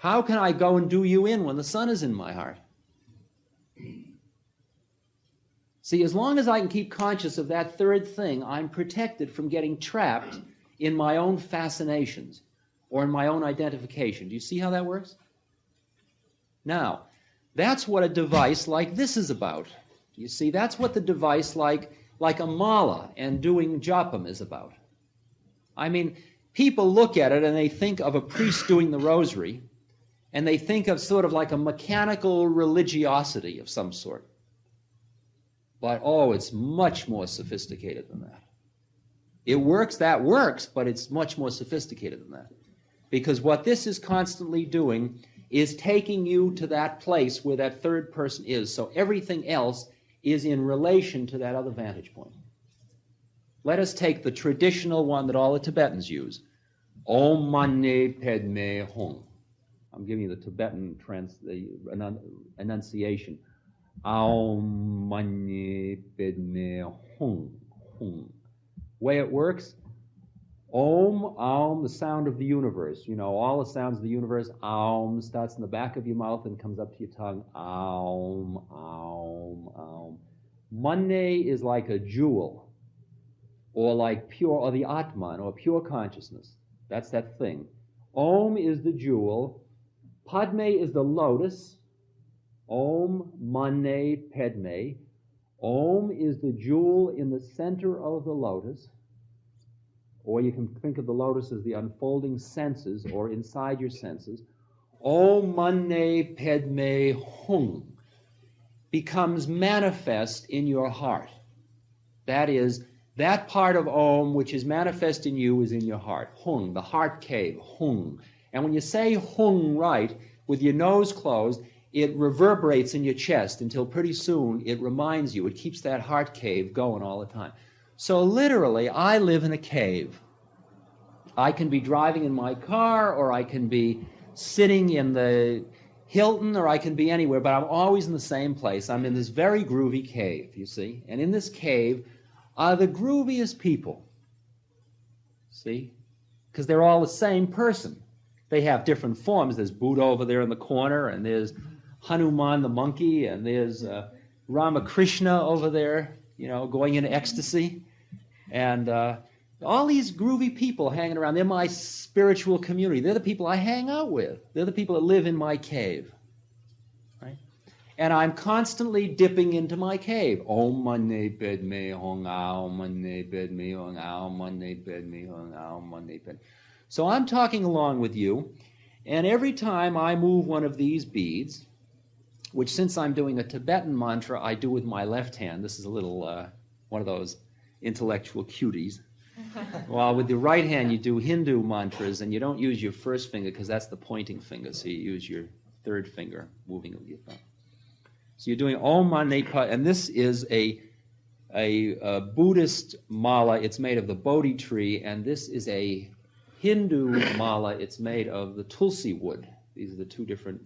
How can I go and do you in when the sun is in my heart? See, as long as I can keep conscious of that third thing, I'm protected from getting trapped in my own fascinations or in my own identification. Do you see how that works? Now, that's what a device like this is about. You see, that's what the device like a mala and doing japam is about. I mean, people look at it and they think of a priest doing the rosary, and they think of sort of like a mechanical religiosity of some sort. But, oh, it's much more sophisticated than that. It works, but it's much more sophisticated than that. Because what this is constantly doing is taking you to that place where that third person is. So everything else is in relation to that other vantage point. Let us take the traditional one that all the Tibetans use. Om Mani Padme Hum. I'm giving you the Tibetan enunciation. Om Mani Padme Hum. Hum. Way it works, Om, the sound of the universe. You know, all the sounds of the universe. Om starts in the back of your mouth and comes up to your tongue. Om, Om, Om. Mani is like a jewel, or like pure, or the Atman, or pure consciousness. That's that thing. Om is the jewel. Padme is the lotus. Om Mani Padme. Om is the jewel in the center of the lotus. Or you can think of the lotus as the unfolding senses, or inside your senses. Om Mani Padme Hum becomes manifest in your heart. That is, that part of Om which is manifest in you is in your heart. Hung, the heart cave, hung. And when you say hung right, with your nose closed, it reverberates in your chest until pretty soon it reminds you, it keeps that heart cave going all the time. So literally, I live in a cave. I can be driving in my car, or I can be sitting in the Hilton, or I can be anywhere, but I'm always in the same place. I'm in this very groovy cave, you see. And in this cave are the grooviest people, see? Because they're all the same person. They have different forms. There's Buddha over there in the corner, and there's Hanuman the monkey, and there's Ramakrishna over there, you know, going into ecstasy. And all these groovy people hanging around. They're my spiritual community. They're the people I hang out with. They're the people that live in my cave. Right? And I'm constantly dipping into my cave. Om Mani Padme Hum, Om Mani Padme Hum, Om Mani Padme Hum, Om Mani Padme. So I'm talking along with you, and every time I move one of these beads, which since I'm doing a Tibetan mantra, I do with my left hand. This is a little, one of those intellectual cuties. While with the right hand you do Hindu mantras, and you don't use your first finger because that's the pointing finger, so you use your third finger moving with your thumb. So you're doing Om Mani Padme, and this is a Buddhist mala. It's made of the Bodhi tree, and this is a Hindu mala. It's made of the Tulsi wood. These are the two different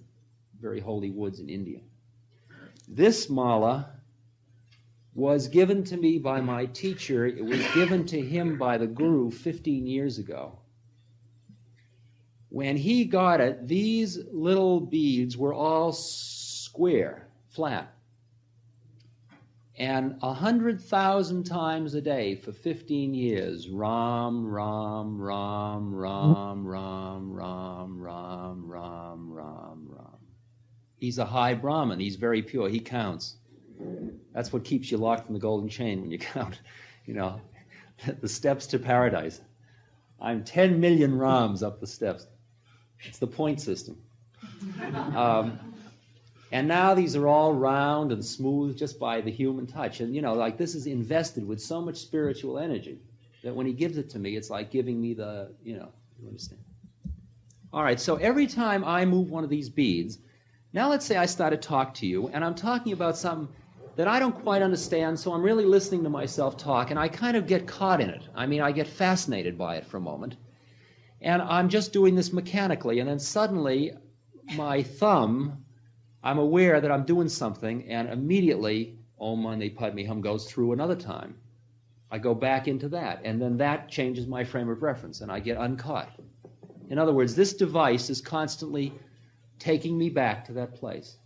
very holy woods in India. This mala was given to me by my teacher. It was given to him by the Guru 15 years ago. When he got it, these little beads were all square, flat. And 100,000 times a day for 15 years, Ram, Ram, Ram, Ram, Ram, Ram, Ram, Ram, Ram, Ram. He's a high Brahmin. He's very pure. He counts. That's what keeps you locked in the golden chain when you count, you know, the steps to paradise. I'm 10 million Rams up the steps. It's the point system. And now these are all round and smooth just by the human touch. And, you know, like this is invested with so much spiritual energy that when he gives it to me, it's like giving me the, you know, you understand? All right, so every time I move one of these beads, now let's say I start to talk to you, and I'm talking about something that I don't quite understand, so I'm really listening to myself talk, and I kind of get caught in it. I mean, I get fascinated by it for a moment. And I'm just doing this mechanically, and then suddenly my thumb, I'm aware that I'm doing something, and immediately Om Mani Padme Hum goes through another time. I go back into that, and then that changes my frame of reference, and I get uncaught. In other words, this device is constantly taking me back to that place.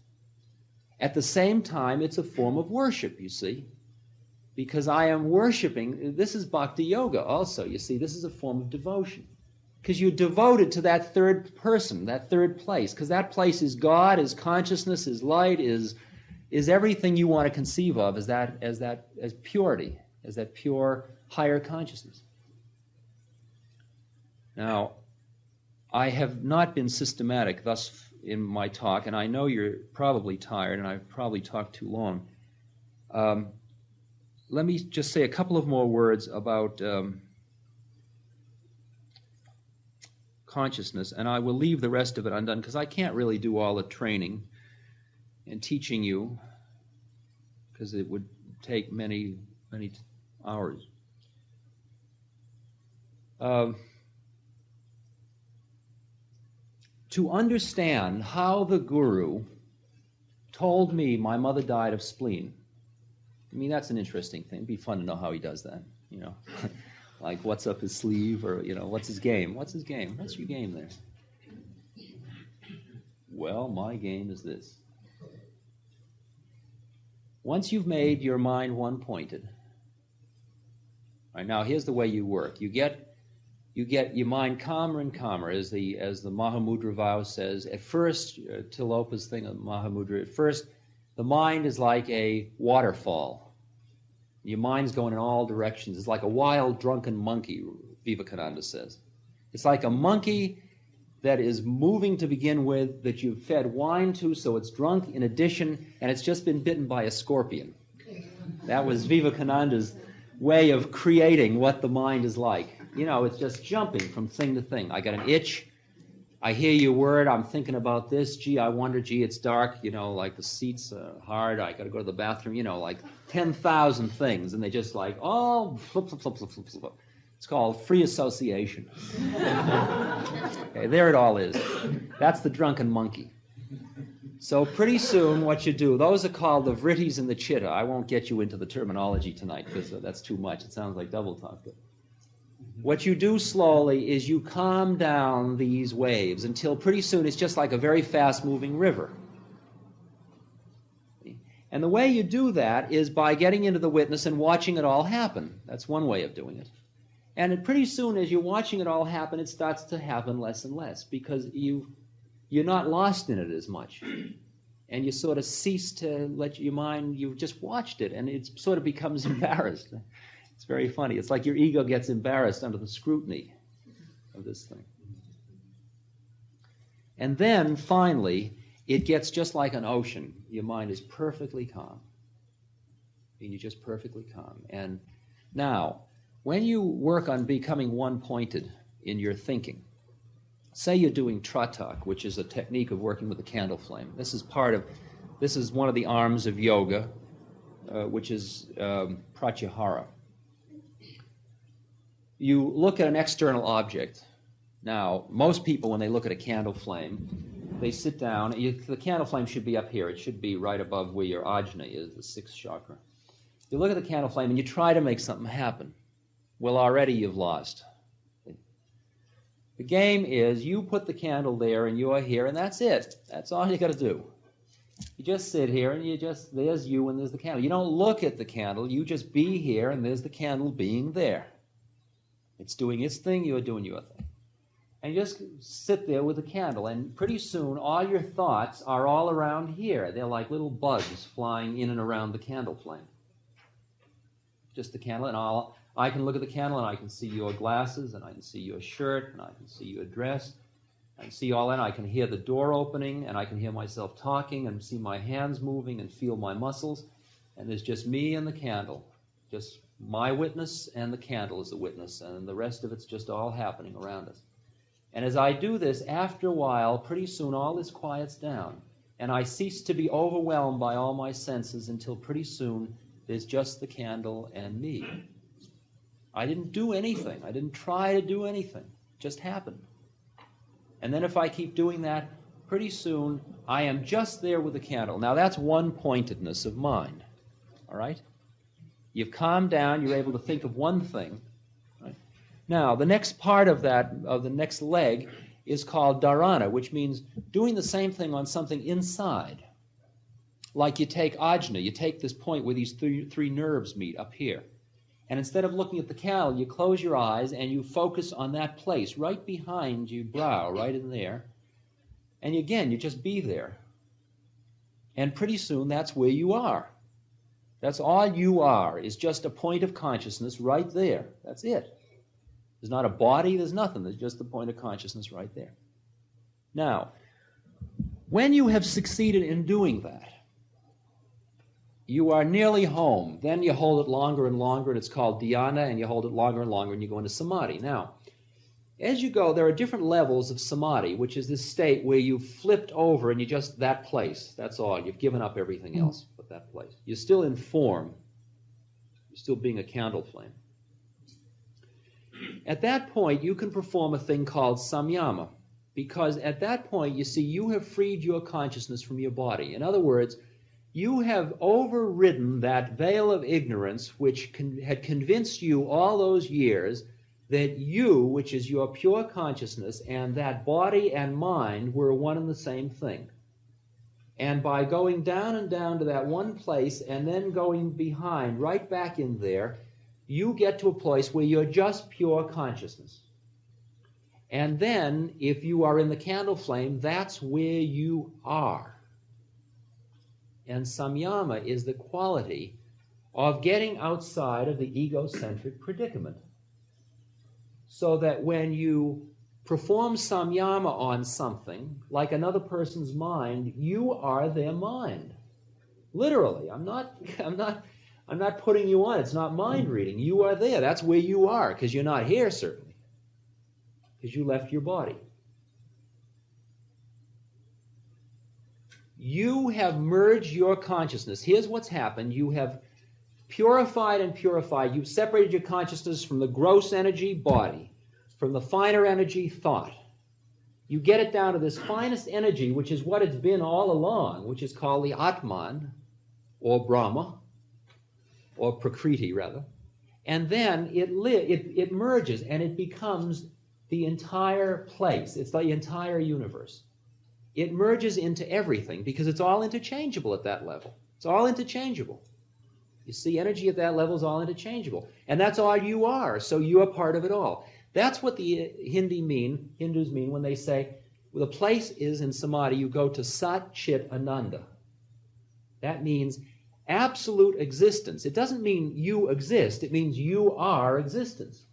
At the same time, it's a form of worship, you see, because I am worshiping. This is bhakti yoga also, you see. This is a form of devotion, because you're devoted to that third person, that third place, because that place is God, is consciousness, is light, is everything you want to conceive of as purity, as that pure higher consciousness. Now, I have not been systematic thus in my talk, and I know you're probably tired, and I've probably talked too long. Let me just say a couple of more words about consciousness, and I will leave the rest of it undone, because I can't really do all the training and teaching you, because it would take many, many hours. To understand how the Guru told me my mother died of spleen, I mean, that's an interesting thing. It'd be fun to know how he does that, you know. Like, what's up his sleeve, or, you know, what's his game? What's his game? What's your game there? Well, my game is this. Once you've made your mind one-pointed, all right, now here's the way you work. You get your mind calmer and calmer, as the Mahamudra vow says. At first, Tilopa's thing of Mahamudra, at first, the mind is like a waterfall. Your mind's going in all directions. It's like a wild, drunken monkey, Vivekananda says. It's like a monkey that is moving to begin with, that you've fed wine to, so it's drunk in addition, and it's just been bitten by a scorpion. That was Vivekananda's way of creating what the mind is like. You know, it's just jumping from thing to thing. I got an itch. I hear your word. I'm thinking about this. Gee, I wonder. Gee, it's dark. You know, like the seat's hard. I got to go to the bathroom. You know, like 10,000 things. And they just like, oh, flip, flip, flip, flip, flip, flip. It's called free association. Okay, there it all is. That's the drunken monkey. So pretty soon what you do, those are called the vrittis and the chitta. I won't get you into the terminology tonight because that's too much. It sounds like double talk. But what you do slowly is you calm down these waves until pretty soon it's just like a very fast-moving river. And the way you do that is by getting into the witness and watching it all happen. That's one way of doing it. And pretty soon, as you're watching it all happen, it starts to happen less and less, because you're not lost in it as much. And you sort of cease to let your mind, you've just watched it, and it sort of becomes embarrassed. It's very funny. It's like your ego gets embarrassed under the scrutiny of this thing. And then, finally, it gets just like an ocean. Your mind is perfectly calm. And you're just perfectly calm. And now, when you work on becoming one-pointed in your thinking, say you're doing tratak, which is a technique of working with a candle flame. This is one of the arms of yoga, which is pratyahara. You look at an external object. Now, most people, when they look at a candle flame, they sit down. The candle flame should be up here. It should be right above where your ajna is, the sixth chakra. You look at the candle flame and you try to make something happen. Well, already you've lost. The game is you put the candle there and you're here, and that's it. That's all you got to do. You just sit here and there's you and there's the candle. You don't look at the candle. You just be here and there's the candle being there. It's doing its thing, you're doing your thing. And you just sit there with the candle, and pretty soon all your thoughts are all around here. They're like little bugs flying in and around the candle flame. Just the candle, and I can look at the candle and I can see your glasses, and I can see your shirt, and I can see your dress. I can see all that. I can hear the door opening, and I can hear myself talking, and see my hands moving, and feel my muscles. And there's just me and the candle. Just my witness, and the candle is the witness, and the rest of it's just all happening around us. And as I do this, after a while, pretty soon all this quiets down, and I cease to be overwhelmed by all my senses until pretty soon there's just the candle and me. I didn't do anything. I didn't try to do anything. It just happened. And then if I keep doing that, pretty soon I am just there with the candle. Now that's one-pointedness of mind. All right? You've calmed down. You're able to think of one thing. Right? Now, the next part of that, of the next leg, is called dharana, which means doing the same thing on something inside. Like you take ajna, you take this point where these three nerves meet up here. And instead of looking at the cattle, you close your eyes and you focus on that place right behind your brow, right in there. And again, you just be there. And pretty soon that's where you are. That's all you are, is just a point of consciousness right there. That's it. There's not a body, there's nothing. There's just the point of consciousness right there. Now, when you have succeeded in doing that, you are nearly home. Then you hold it longer and longer, and it's called dhyana, and you hold it longer and longer, and you go into samadhi. Now, as you go, there are different levels of samadhi, which is this state where you've flipped over and you just, that place, that's all. You've given up everything else but that place. You're still in form. You're still being a candle flame. At that point, you can perform a thing called samyama, because at that point, you see, you have freed your consciousness from your body. In other words, you have overridden that veil of ignorance which had convinced you all those years that you, which is your pure consciousness, and that body and mind were one and the same thing. And by going down and down to that one place and then going behind, right back in there, you get to a place where you're just pure consciousness. And then, if you are in the candle flame, that's where you are. And samyama is the quality of getting outside of the egocentric predicament. So that when you perform samyama on something, like another person's mind, you are their mind. Literally. I'm not putting you on. It's not mind reading. You are there. That's where you are, because you're not here, certainly. Because you left your body. You have merged your consciousness. Here's what's happened. You have purified and purified. You've separated your consciousness from the gross energy, body, from the finer energy, thought. You get it down to this finest energy, which is what it's been all along, which is called the Atman, or Brahma, or Prakriti, rather. And then it merges, and it becomes the entire place. It's the entire universe. It merges into everything, because it's all interchangeable at that level. It's all interchangeable. You see, energy at that level is all interchangeable. And that's all you are, so you are part of it all. That's what the Hindus mean when they say, well, the place is in samadhi, you go to Sat Chit Ananda. That means absolute existence. It doesn't mean you exist, it means you are existence.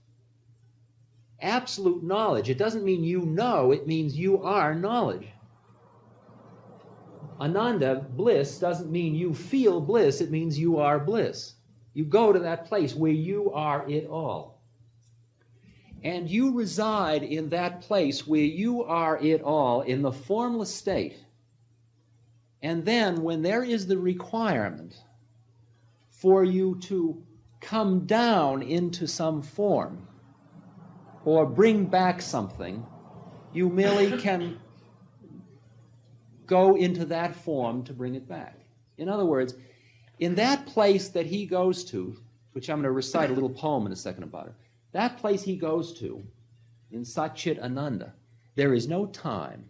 Absolute knowledge. It doesn't mean you know, it means you are knowledge. Ananda, bliss, doesn't mean you feel bliss, it means you are bliss. You go to that place where you are it all. And you reside in that place where you are it all in the formless state. And then when there is the requirement for you to come down into some form or bring back something, you merely can go into that form to bring it back. In other words, in that place that he goes to, which I'm going to recite a little poem in a second about it, that place he goes to, in Sat Chit Ananda, there is no time.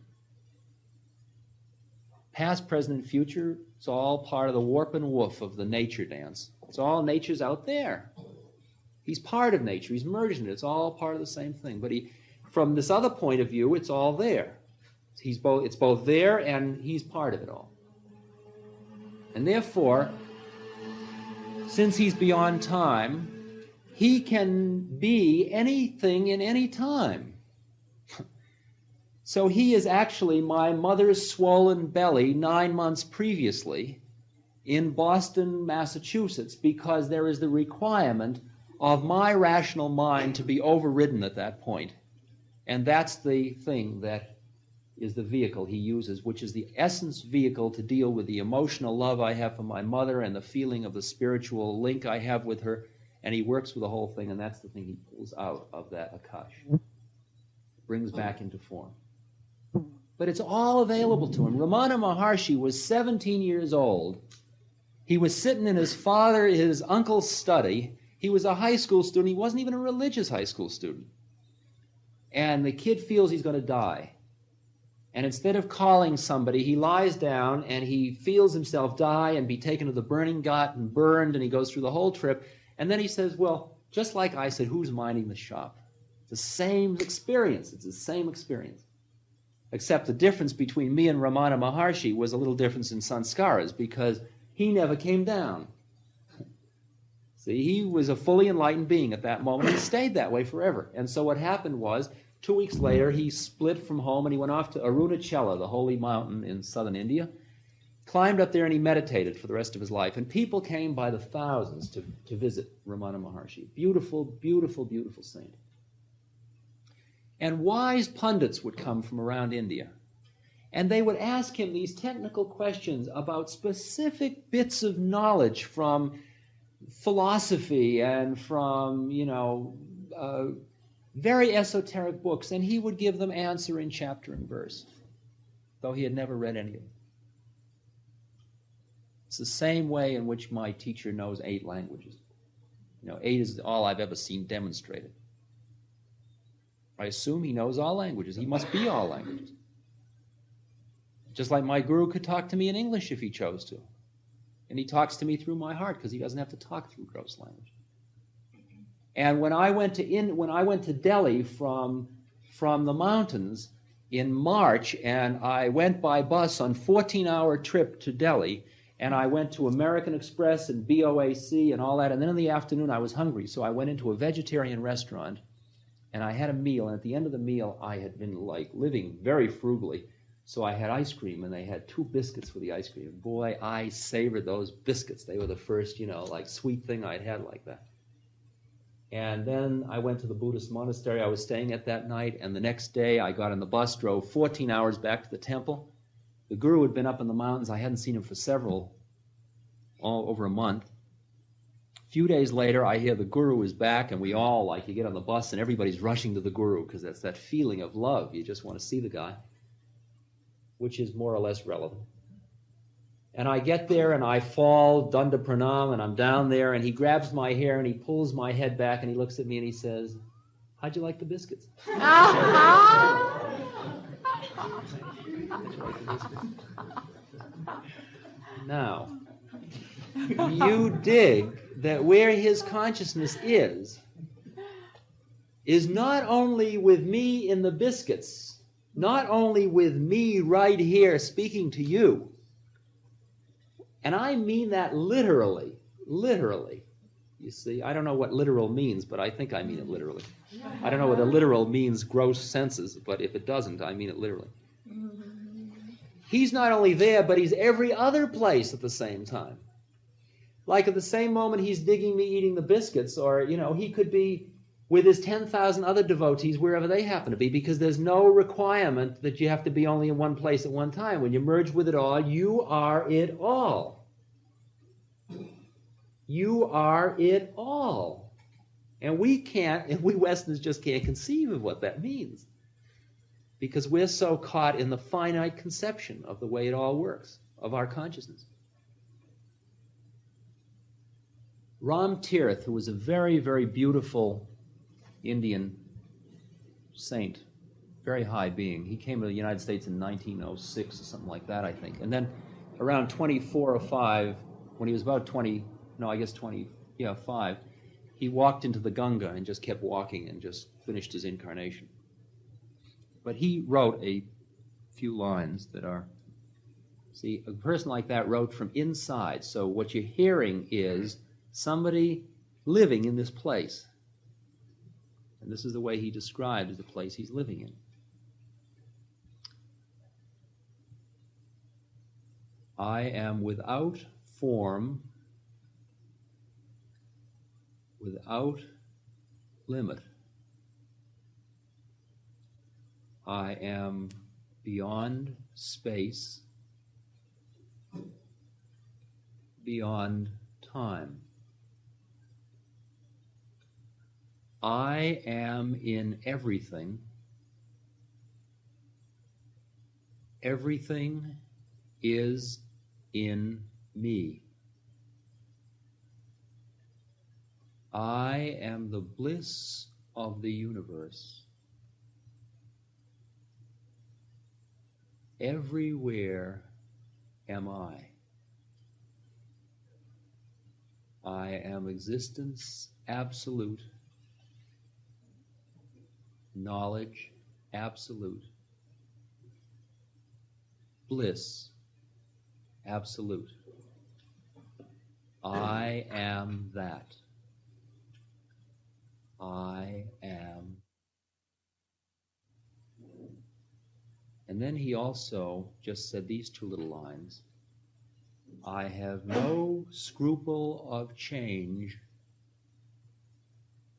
Past, present, and future, it's all part of the warp and woof of the nature dance. It's all nature's out there. He's part of nature. He's merged in it. It's all part of the same thing. But from this other point of view, it's all there. It's both there and he's part of it all. And therefore, since he's beyond time, he can be anything in any time. So he is actually my mother's swollen belly 9 months previously in Boston, Massachusetts, because there is the requirement of my rational mind to be overridden at that point. And that's the thing that is the vehicle he uses, which is the essence vehicle to deal with the emotional love I have for my mother and the feeling of the spiritual link I have with her. And he works with the whole thing, and that's the thing he pulls out of that Akash. Brings back into form. But it's all available to him. Ramana Maharshi was 17 years old. He was sitting in his uncle's study. He was a high school student. He wasn't even a religious high school student. and the kid feels he's going to die. And instead of calling somebody, he lies down and he feels himself die and be taken to the burning gut and burned, and he goes through the whole trip. And then he says, well, just like I said, who's minding the shop? It's the same experience. It's the same experience. Except the difference between me and Ramana Maharshi was a little difference in sanskaras, because he never came down. See, he was a fully enlightened being at that moment. He stayed that way forever. And so what happened was, 2 weeks later, he split from home and he went off to Arunachala, the holy mountain in southern India, climbed up there and he meditated for the rest of his life. And people came by the thousands to visit Ramana Maharshi. Beautiful, beautiful, beautiful saint. And wise pundits would come from around India. And they would ask him these technical questions about specific bits of knowledge from philosophy and from, very esoteric books, and he would give them answer in chapter and verse, though he had never read any of them. It's the same way in which my teacher knows 8 languages. 8 is all I've ever seen demonstrated. I assume he knows all languages. He must be all languages. Just like my guru could talk to me in English if he chose to. And he talks to me through my heart because he doesn't have to talk through gross language. And when I went to Delhi from the mountains in March, and I went by bus on 14-hour trip to Delhi, and I went to American Express and BOAC and all that, and then in the afternoon I was hungry, so I went into a vegetarian restaurant, and I had a meal, and at the end of the meal I had been living very frugally, so I had ice cream, and they had 2 biscuits for the ice cream. Boy, I savored those biscuits. They were the first, sweet thing I'd had like that. And then I went to the Buddhist monastery I was staying at that night, and the next day I got on the bus, drove 14 hours back to the temple. The guru had been up in the mountains. I hadn't seen him for over a month. A few days later, I hear the guru is back, and we all, you get on the bus, and everybody's rushing to the guru, because that's that feeling of love. You just want to see the guy, which is more or less relevant. And I get there, and I fall, danda pranam, and I'm down there, and he grabs my hair, and he pulls my head back, and he looks at me, and he says, how'd you like the biscuits? Now, you dig that where his consciousness is not only with me in the biscuits, not only with me right here speaking to you, and I mean that literally. You see, I don't know what literal means, but I think I mean it literally. I don't know whether literal means gross senses, but if it doesn't, I mean it literally. He's not only there, but he's every other place at the same time. Like at the same moment he's digging me eating the biscuits, or, he could be with his 10,000 other devotees wherever they happen to be, because there's no requirement that you have to be only in one place at one time. When you merge with it all, you are it all. You are it all. And we Westerners just can't conceive of what that means, because we're so caught in the finite conception of the way it all works, of our consciousness. Ram Tirth, who was a very, very beautiful Indian saint, very high being. He came to the United States in 1906 or something like that, I think. And then around 24 or 5, when he was about 25, he walked into the Ganga and just kept walking and just finished his incarnation. But he wrote a few lines that are, see, a person like that wrote from inside. So what you're hearing is somebody living in this place. And this is the way he describes the place he's living in. I am without form, without limit. I am beyond space, beyond time. I am in everything. Everything is in me. I am the bliss of the universe. Everywhere am I. I am existence absolute, knowledge absolute, bliss absolute. I am that. I am. And then he also just said these two little lines. I have no scruple of change,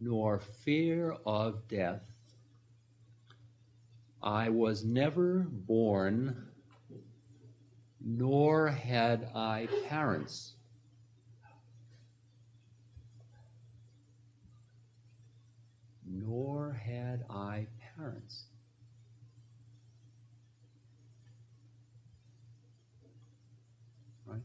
nor fear of death. I was never born, nor had I parents. Nor had I parents. Right?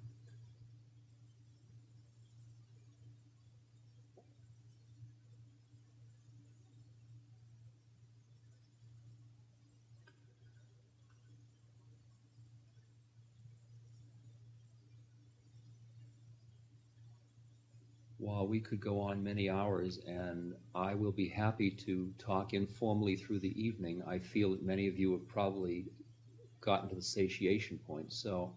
While we could go on many hours, and I will be happy to talk informally through the evening, I feel that many of you have probably gotten to the satiation point. So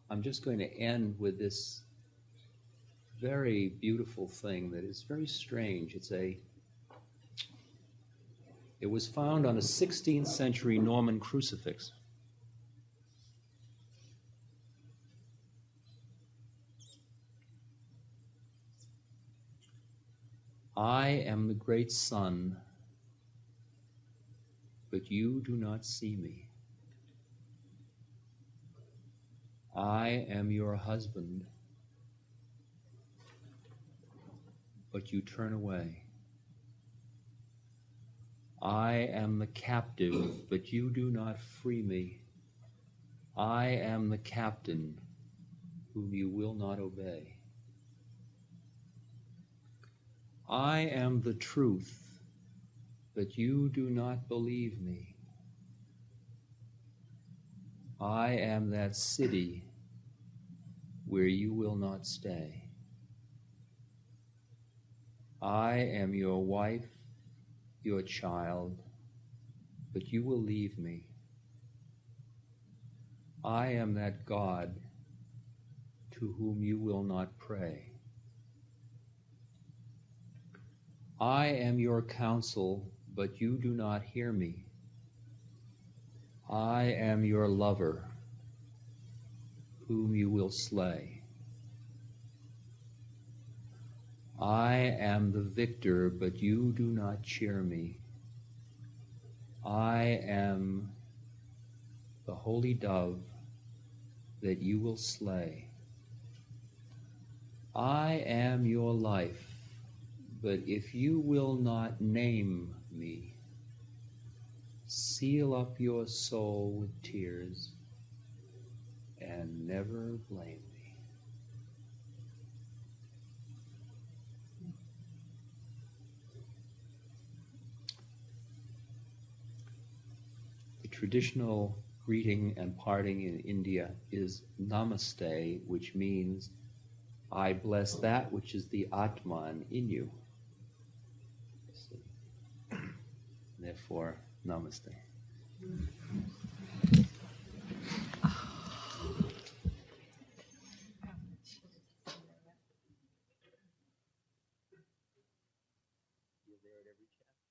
I'm just going to end with this very beautiful thing that is very strange. It was found on a 16th century Norman crucifix. I am the great sun, but you do not see me. I am your husband, but you turn away. I am the captive, but you do not free me. I am the captain, whom you will not obey. I am the truth, but you do not believe me. I am that city where you will not stay. I am your wife, your child, but you will leave me. I am that God to whom you will not pray. I am your counsel, but you do not hear me. I am your lover, whom you will slay. I am the victor, but you do not cheer me. I am the holy dove that you will slay. I am your life, but if you will not name me, seal up your soul with tears and never blame me. The traditional greeting and parting in India is Namaste, which means I bless that which is the Atman in you. So, therefore, Namaste. You're there at every chapter.